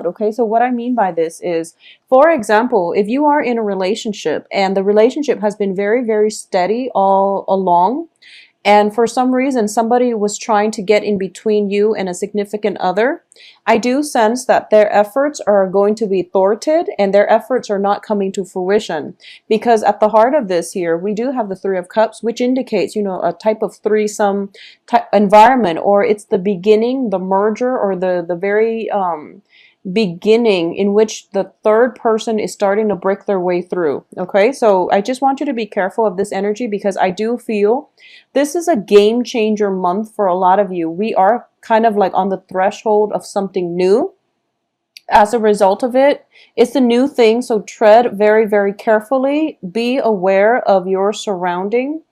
Okay, so what I mean by this is, for example, if you are in a relationship and the relationship has been very, very steady all along, and for some reason somebody was trying to get in between you and a significant other, I do sense that their efforts are going to be thwarted and their efforts are not coming to fruition. Because at the heart of this here, we do have the Three of Cups, which indicates, a type of threesome type environment, or it's the beginning, the merger, or the very beginning in which the third person is starting to break their way through. Okay, so I just want you to be careful of this energy, because I do feel this is a game changer month for a lot of you. We are kind of like on the threshold of something new. As a result of it, it's a new thing, so tread very, very carefully. Be aware of your surrounding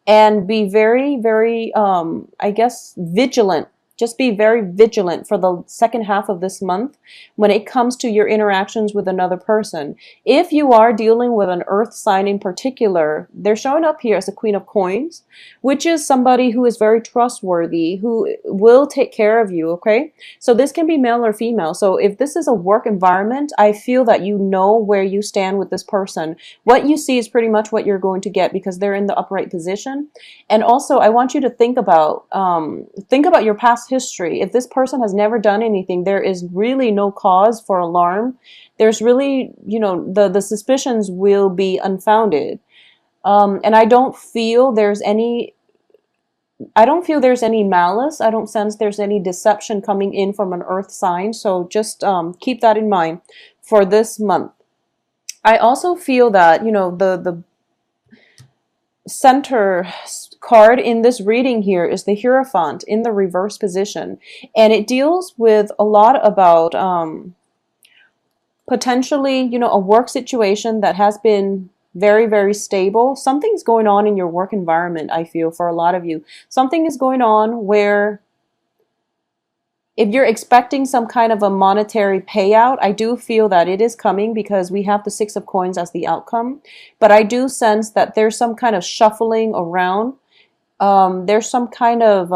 and be very, very, I guess, vigilant. Just be very vigilant for the second half of this month when it comes to your interactions with another person. If you are dealing with an earth sign in particular, they're showing up here as the Queen of Coins, which is somebody who is very trustworthy, who will take care of you, okay? So this can be male or female. So if this is a work environment, I feel that you know where you stand with this person. What you see is pretty much what you're going to get, because they're in the upright position. And also, I want you to think about your past history. If this person has never done anything, there is really no cause for alarm. There's really, the suspicions will be unfounded. And I don't feel there's any malice. I don't sense there's any deception coming in from an earth sign. So just keep that in mind for this month. I also feel that, the center card in this reading here is the Hierophant in the reverse position. And it deals with a lot about potentially, a work situation that has been very, very stable. Something's going on in your work environment, I feel, for a lot of you. Something is going on where if you're expecting some kind of a monetary payout, I do feel that it is coming, because we have the Six of Coins as the outcome. But I do sense that there's some kind of shuffling around. There's some kind of,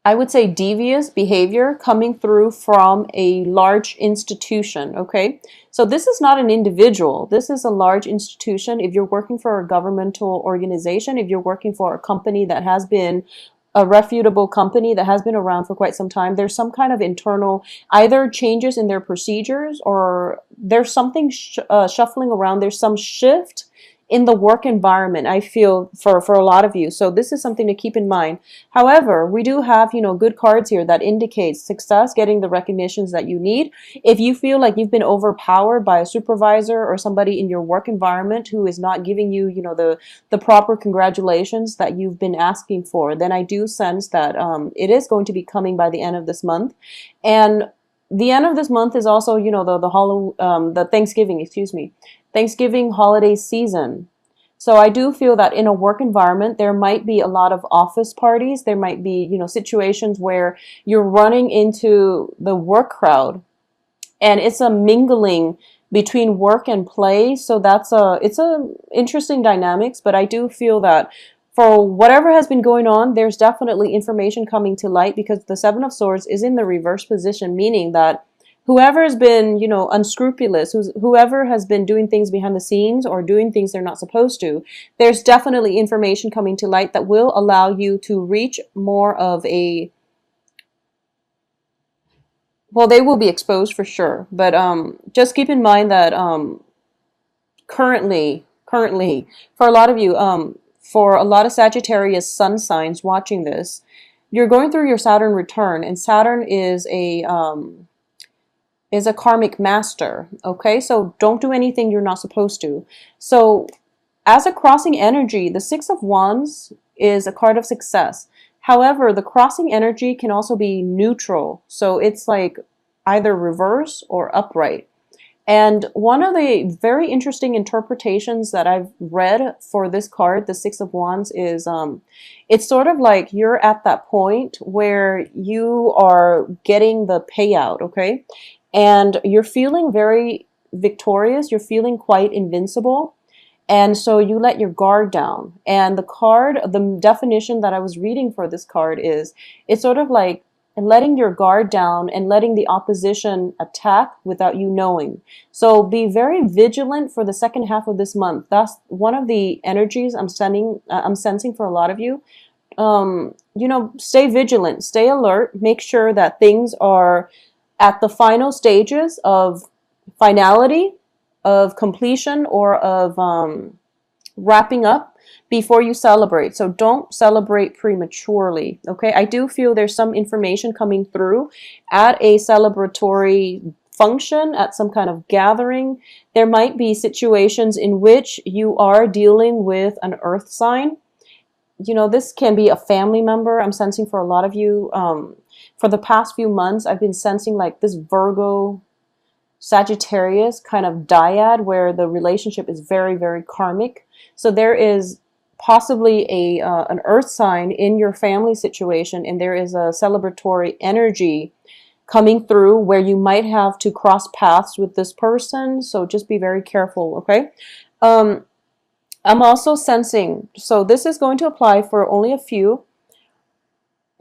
I would say, devious behavior coming through from a large institution, okay? So this is not an individual. This is a large institution. If you're working for a governmental organization, if you're working for a company that has been a reputable company that has been around for quite some time, there's some kind of internal either changes in their procedures, or there's something shuffling around. There's some shift in the work environment, I feel, for a lot of you. So this is something to keep in mind. However, we do have, good cards here that indicate success, getting the recognitions that you need. If you feel like you've been overpowered by a supervisor or somebody in your work environment who is not giving you, the proper congratulations that you've been asking for, then I do sense that it is going to be coming by the end of this month. And the end of this month is also, the Thanksgiving holiday season. So I do feel that in a work environment, there might be a lot of office parties. There might be, situations where you're running into the work crowd, and it's a mingling between work and play. So it's a interesting dynamics, but I do feel that for whatever has been going on, there's definitely information coming to light, because the Seven of Swords is in the reverse position, meaning that whoever has been, unscrupulous, whoever has been doing things behind the scenes or doing things they're not supposed to, there's definitely information coming to light that will allow you to reach more of a, well, they will be exposed for sure. But just keep in mind that currently, for a lot of you, for a lot of Sagittarius sun signs watching this, you're going through your Saturn return, and Saturn is a karmic master, okay? So don't do anything you're not supposed to. So as a crossing energy, the Six of Wands is a card of success. However, the crossing energy can also be neutral. So it's like either reverse or upright. And one of the very interesting interpretations that I've read for this card, the Six of Wands, is it's sort of like you're at that point where you are getting the payout, okay? And you're feeling very victorious. You're feeling quite invincible. And so you let your guard down. And the definition that I was reading for this card is, it's sort of like letting your guard down and letting the opposition attack without you knowing. So be very vigilant for the second half of this month. That's one of the energies I'm sensing for a lot of you. Stay vigilant, stay alert, make sure that things are at the final stages of finality, of completion, or of wrapping up before you celebrate. So don't celebrate prematurely, okay? I do feel there's some information coming through at a celebratory function, at some kind of gathering. There might be situations in which you are dealing with an earth sign. This can be a family member. I'm sensing for a lot of you, for the past few months, I've been sensing like this Virgo Sagittarius kind of dyad where the relationship is very, very karmic. So there is possibly an earth sign in your family situation, and there is a celebratory energy coming through where you might have to cross paths with this person. So just be very careful, okay? I'm also sensing, so this is going to apply for only a few.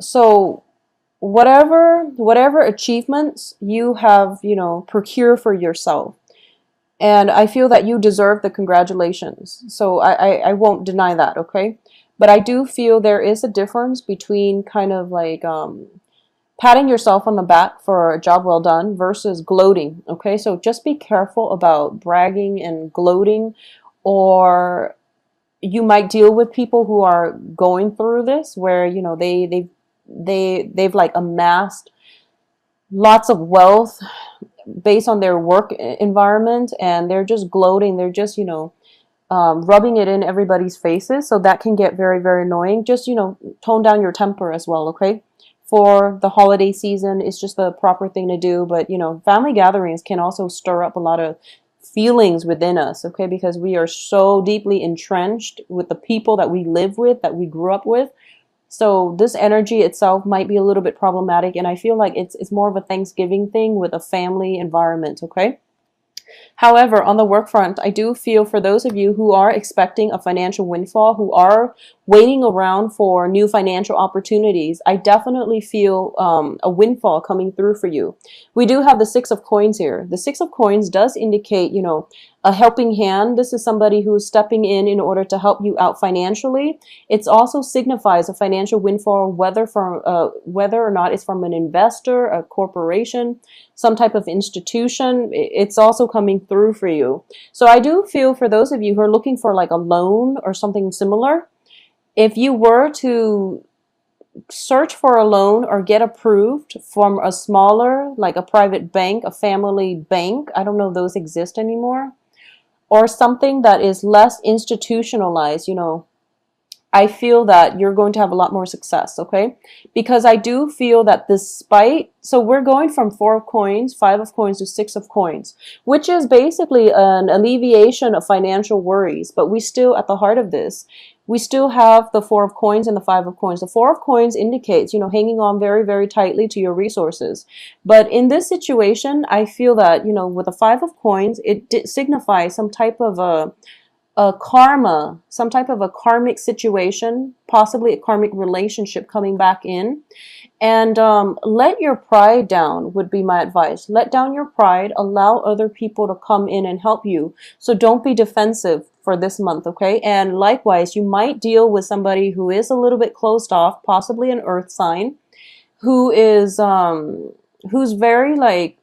So whatever achievements you have, procure for yourself. And I feel that you deserve the congratulations. So I won't deny that, okay? But I do feel there is a difference between kind of like patting yourself on the back for a job well done versus gloating, okay? So just be careful about bragging and gloating, or you might deal with people who are going through this where, they've like amassed lots of wealth based on their work environment, and they're just gloating. They're just, rubbing it in everybody's faces. So that can get very, very annoying. Just, tone down your temper as well, okay? For the holiday season, it's just the proper thing to do. But, family gatherings can also stir up a lot of feelings within us, okay? Because we are so deeply entrenched with the people that we live with, that we grew up with. So this energy itself might be a little bit problematic, and I feel like it's more of a Thanksgiving thing with a family environment, okay? However, on the work front, I do feel for those of you who are expecting a financial windfall, who are waiting around for new financial opportunities, I definitely feel a windfall coming through for you. We do have the Six of Coins here. The Six of Coins does indicate, a helping hand. This is somebody who is stepping in order to help you out financially. It also signifies a financial windfall, whether or not it's from an investor, a corporation, some type of institution. It's also coming through for you. So I do feel for those of you who are looking for like a loan or something similar, if you were to search for a loan or get approved from a smaller, like a private bank, a family bank, I don't know if those exist anymore, or something that is less institutionalized, I feel that you're going to have a lot more success, okay? Because I do feel that so we're going from 4 of Coins, 5 of Coins to 6 of Coins, which is basically an alleviation of financial worries. But we still, at the heart of this, we still have the 4 of Coins and the 5 of Coins. The 4 of Coins indicates, hanging on very, very tightly to your resources. But in this situation, I feel that, with the 5 of Coins, it signifies some type of a karma, some type of a karmic situation, possibly a karmic relationship coming back in. And let your pride down would be my advice. Let down your pride. Allow other people to come in and help you. So don't be defensive for this month, okay? And likewise, you might deal with somebody who is a little bit closed off, possibly an earth sign, who's very like,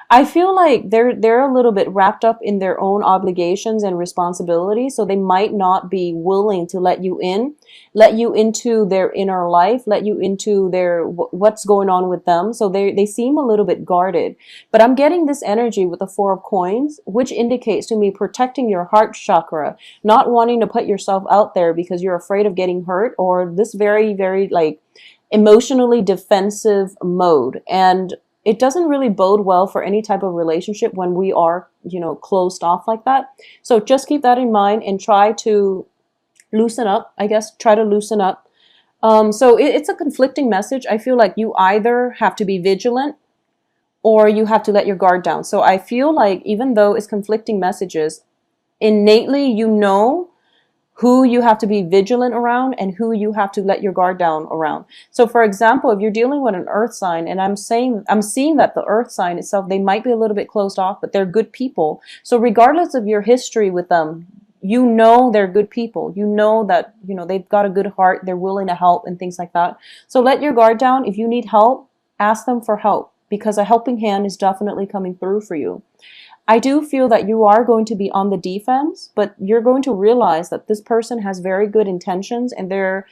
I feel like they're a little bit wrapped up in their own obligations and responsibilities, so they might not be willing to let you into their inner life, let you into what's going on with them. So they seem a little bit guarded. But I'm getting this energy with the 4 of Coins, which indicates to me protecting your heart chakra, not wanting to put yourself out there because you're afraid of getting hurt, or this very, very like emotionally defensive mode. And it doesn't really bode well for any type of relationship when we are, closed off like that. So just keep that in mind and try to loosen up, I guess, try to loosen up. So it's a conflicting message. I feel like you either have to be vigilant or you have to let your guard down. So I feel like even though it's conflicting messages, innately you know who you have to be vigilant around and who you have to let your guard down around. So for example, if you're dealing with an earth sign, and I'm seeing that the earth sign itself, they might be a little bit closed off, but they're good people. So regardless of your history with them, you know they're good people. You know that, they've got a good heart, they're willing to help and things like that. So let your guard down. If you need help, ask them for help, because a helping hand is definitely coming through for you. I do feel that you are going to be on the defense, but you're going to realize that this person has very good intentions and they're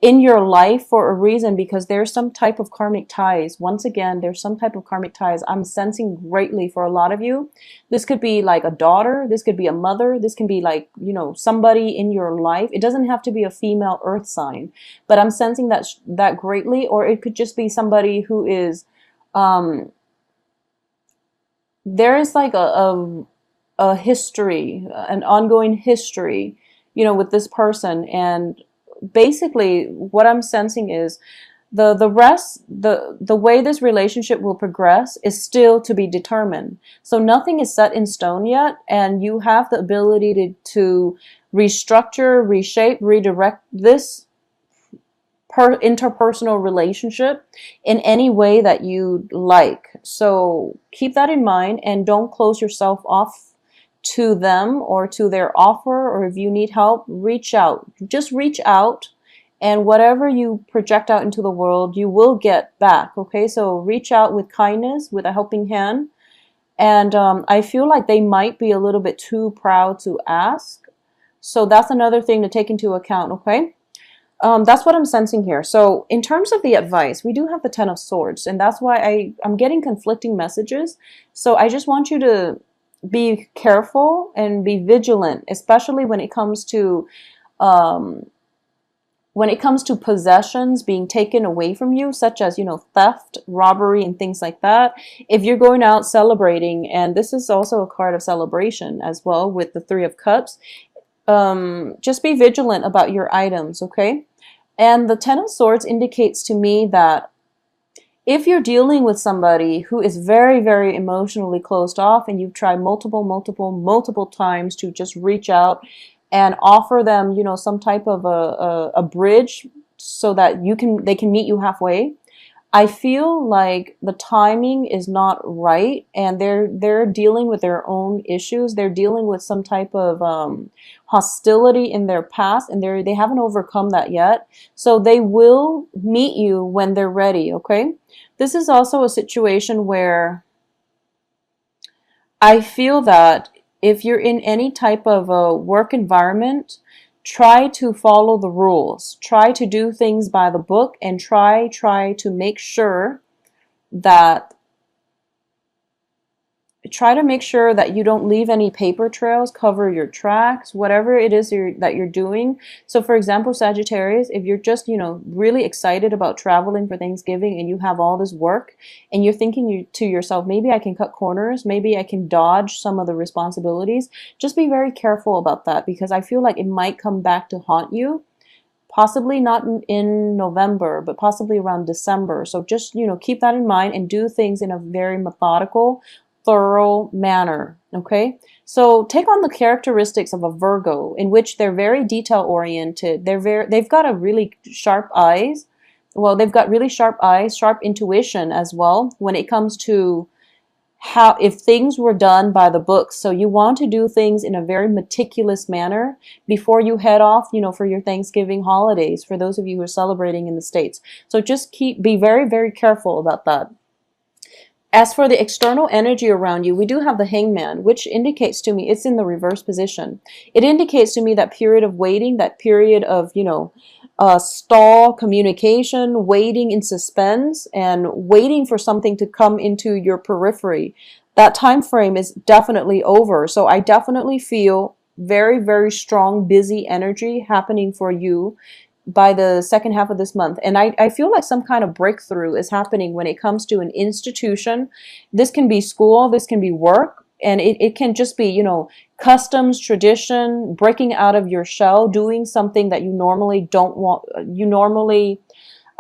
in your life for a reason, because there's some type of karmic ties. Once again, there's some type of karmic ties I'm sensing greatly for a lot of you. This could be like a daughter, this could be a mother, this can be like, somebody in your life. It doesn't have to be a female earth sign, but I'm sensing that greatly. Or it could just be somebody who is, there is like a history, an ongoing history, with this person. And basically what I'm sensing is the rest, the way this relationship will progress is still to be determined. So nothing is set in stone yet, and you have the ability to restructure, reshape, redirect this interpersonal relationship in any way that you like. So keep that in mind, and don't close yourself off to them or to their offer. Or if you need help, reach out. Just reach out, and whatever you project out into the world, you will get back. Okay, so reach out with kindness, with a helping hand. And I feel like they might be a little bit too proud to ask. So that's another thing to take into account, okay? That's what I'm sensing here. So in terms of the advice, we do have the Ten of Swords, and that's why I'm getting conflicting messages. So I just want you to be careful and be vigilant, especially when it comes to possessions being taken away from you, such as, theft, robbery, and things like that. If you're going out celebrating, and this is also a card of celebration as well with the Three of Cups, just be vigilant about your items, okay? And the Ten of Swords indicates to me that if you're dealing with somebody who is very, very emotionally closed off, and you've tried multiple times to just reach out and offer them, some type of a bridge so that they can meet you halfway, I feel like the timing is not right, and they're dealing with their own issues. They're dealing with some type of hostility in their past, and they haven't overcome that yet. So they will meet you when they're ready, okay? This is also a situation where I feel that if you're in any type of a work environment, try to follow the rules. Try to do things by the book, and try to make sure that you don't leave any paper trails, cover your tracks, whatever it is that you're doing. So for example, Sagittarius, if you're just, really excited about traveling for Thanksgiving, and you have all this work, and you're thinking to yourself, maybe I can cut corners, maybe I can dodge some of the responsibilities, just be very careful about that, because I feel like it might come back to haunt you. Possibly not in November, but possibly around December. So just, keep that in mind, and do things in a very methodical, thorough manner, okay? So take on the characteristics of a Virgo, in which they're very detail oriented. They've got a really sharp eyes. Well, they've got really sharp eyes, sharp intuition as well when it comes to if things were done by the book. So you want to do things in a very meticulous manner before you head off, for your Thanksgiving holidays, for those of you who are celebrating in the States. So just be very, very careful about that. As for the external energy around you, we do have the Hangman, which indicates to me it's in the reverse position. It indicates to me that period of waiting, that period of, stall communication, waiting in suspense, and waiting for something to come into your periphery. That time frame is definitely over. So I definitely feel very, very strong, busy energy happening for you by the second half of this month. And I feel like some kind of breakthrough is happening when it comes to an institution. This can be school, this can be work, and it can just be, customs, tradition, breaking out of your shell, doing something that you normally don't want. You normally,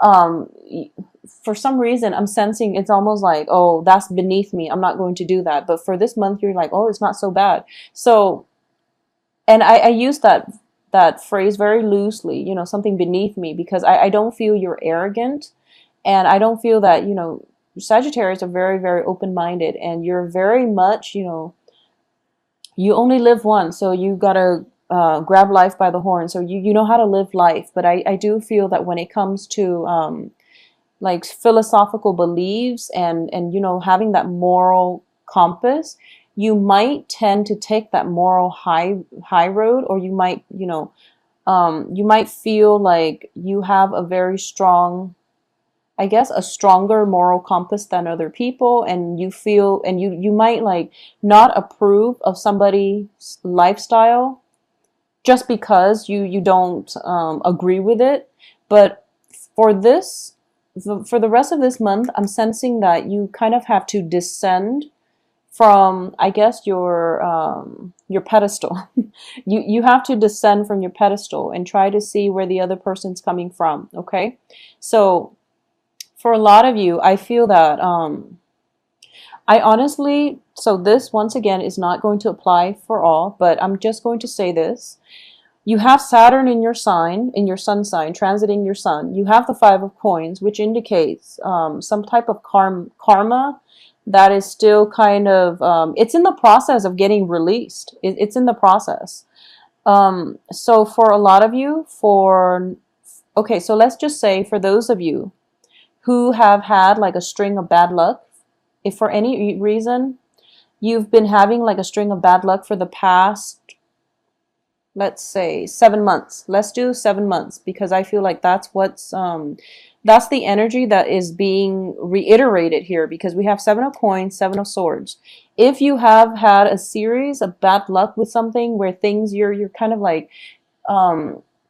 for some reason, I'm sensing it's almost like, oh, that's beneath me, I'm not going to do that. But for this month, you're like, oh, it's not so bad. So and I use that phrase very loosely, you know, something beneath me, because I don't feel you're arrogant, and I don't feel that, you know, Sagittarius are very, very open-minded, and you're very much, you know, you only live once, so you gotta grab life by the horn. So you know how to live life. But I do feel that when it comes to like philosophical beliefs and you know, having that moral compass, you might tend to take that moral high road, or you might, you might feel like you have a very strong, I guess, a stronger moral compass than other people, and you feel, and you might like not approve of somebody's lifestyle just because you don't agree with it. But for this, for the rest of this month, I'm sensing that you kind of have to descend from, I guess, your pedestal. You have to descend from your pedestal and try to see where the other person's coming from. Okay, so for a lot of you, I feel that I honestly, so this once again is not going to apply for all, but I'm just going to say this. You have Saturn in your sign, in your sun sign, transiting your sun. You have the Five of Coins, which indicates some type of karma that is still kind of, it's in the process of getting released. It's in the process. So for a lot of you, okay, so let's just say for those of you who have had like a string of bad luck, if for any reason you've been having like a string of bad luck for the past, let's say 7 months. Let's do 7 months, because I feel like that's the energy that is being reiterated here, because we have Seven of Coins, Seven of Swords. If you have had a series of bad luck with something where things you're kind of like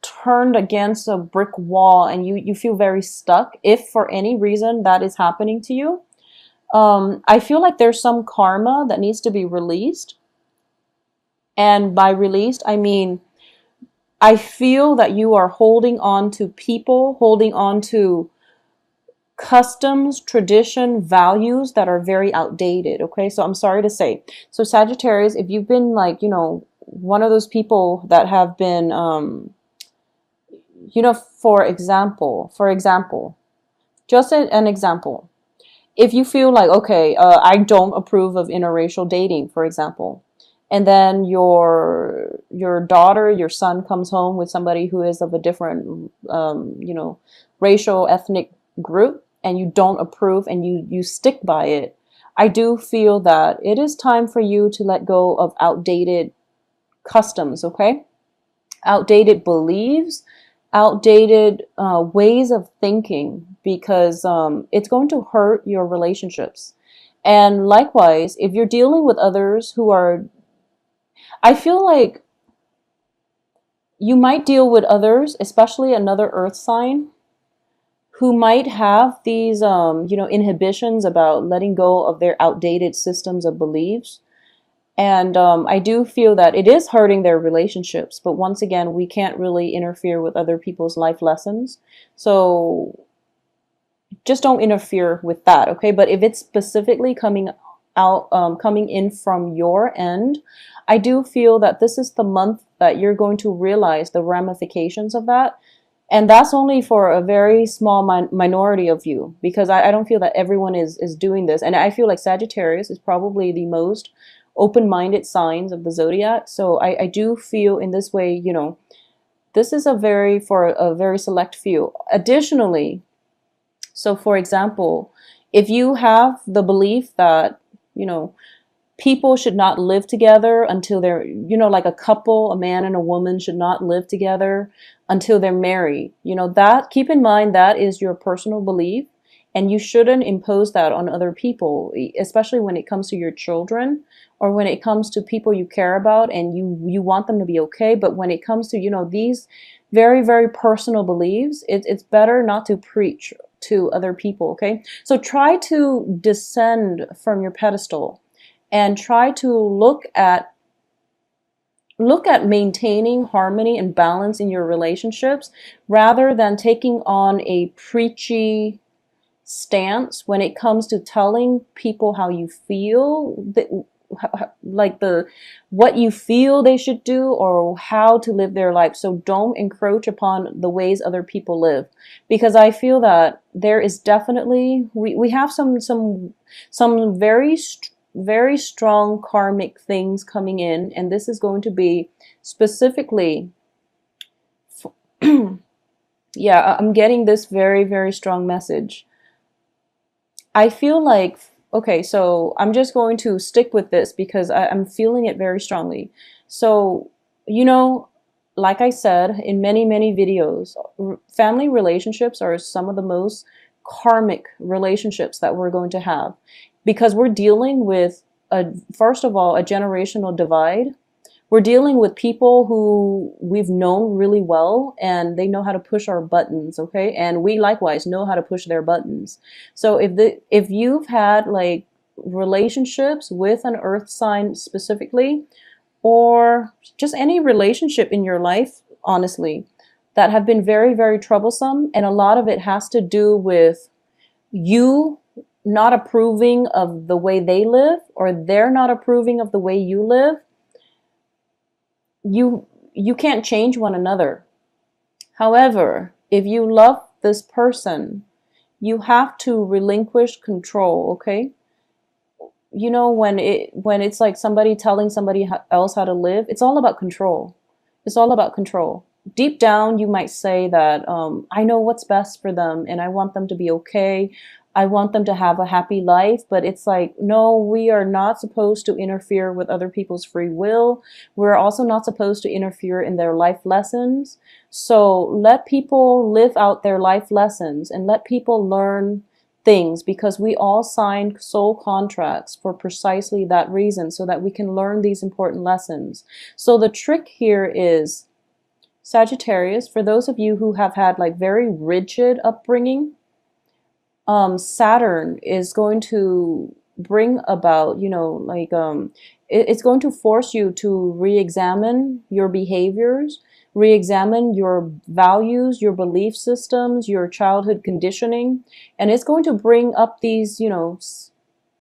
turned against a brick wall, and you feel very stuck, if for any reason that is happening to you, I feel like there's some karma that needs to be released. And by released, I mean, I feel that you are holding on to people, holding on to customs, tradition, values that are very outdated. Okay, so I'm sorry to say. So Sagittarius, if you've been like, you know, one of those people that have been, you know, for example, just an example. If you feel like, okay, I don't approve of interracial dating, for example, and then your daughter, your son comes home with somebody who is of a different, you know, racial, ethnic group, and you don't approve and you stick by it, I do feel that it is time for you to let go of outdated customs, okay? Outdated beliefs, outdated ways of thinking, because it's going to hurt your relationships. And likewise, if you're dealing with others who are, I feel like you might deal with others, especially another earth sign, who might have these, you know, inhibitions about letting go of their outdated systems of beliefs. And I do feel that it is hurting their relationships. But once again, we can't really interfere with other people's life lessons. So just don't interfere with that, okay? But if it's specifically coming out, coming in from your end, I do feel that this is the month that you're going to realize the ramifications of that. And that's only for a very small minority of you, because I don't feel that everyone is doing this. And I feel like Sagittarius is probably the most open-minded signs of the zodiac. So I do feel in this way, you know, this is for a very select few. Additionally, so for example, if you have the belief that, you know, people should not live together until they're, you know, like a couple, a man and a woman should not live together until they're married. You know, that, keep in mind, that is your personal belief, and you shouldn't impose that on other people, especially when it comes to your children, or when it comes to people you care about and you want them to be okay. But when it comes to, you know, these very, very personal beliefs, it's better not to preach to other people, okay? So try to descend from your pedestal and try to look at maintaining harmony and balance in your relationships, rather than taking on a preachy stance when it comes to telling people how you feel. like the what you feel they should do or how to live their life. So don't encroach upon the ways other people live, because I feel that there is definitely we have some very strong karmic things coming in, and this is going to be specifically yeah, I'm getting this very strong message. I feel like, okay, so I'm just going to stick with this because I'm feeling it very strongly. So, you know, like I said in many videos, family relationships are some of the most karmic relationships that we're going to have, because we're dealing with first of all, a generational divide. We're dealing with people who we've known really well and they know how to push our buttons, okay? And we likewise know how to push their buttons. So if you've had like relationships with an earth sign specifically, or just any relationship in your life, honestly, that have been very troublesome, and a lot of it has to do with you not approving of the way they live, or they're not approving of the way you live, you can't change one another. However, if you love this person, you have to relinquish control, okay? You know, when it's like somebody telling somebody else how to live, it's all about control. It's all about control. Deep down, you might say that I know what's best for them and I want them to be okay. I want them to have a happy life, but it's like, no, we are not supposed to interfere with other people's free will. We're also not supposed to interfere in their life lessons. So let people live out their life lessons and let people learn things, because we all signed soul contracts for precisely that reason, so that we can learn these important lessons. So the trick here is, Sagittarius, for those of you who have had like very rigid upbringing, Saturn is going to bring about, you know, like it's going to force you to re-examine your behaviors, re-examine your values, your belief systems, your childhood conditioning, and it's going to bring up these, you know,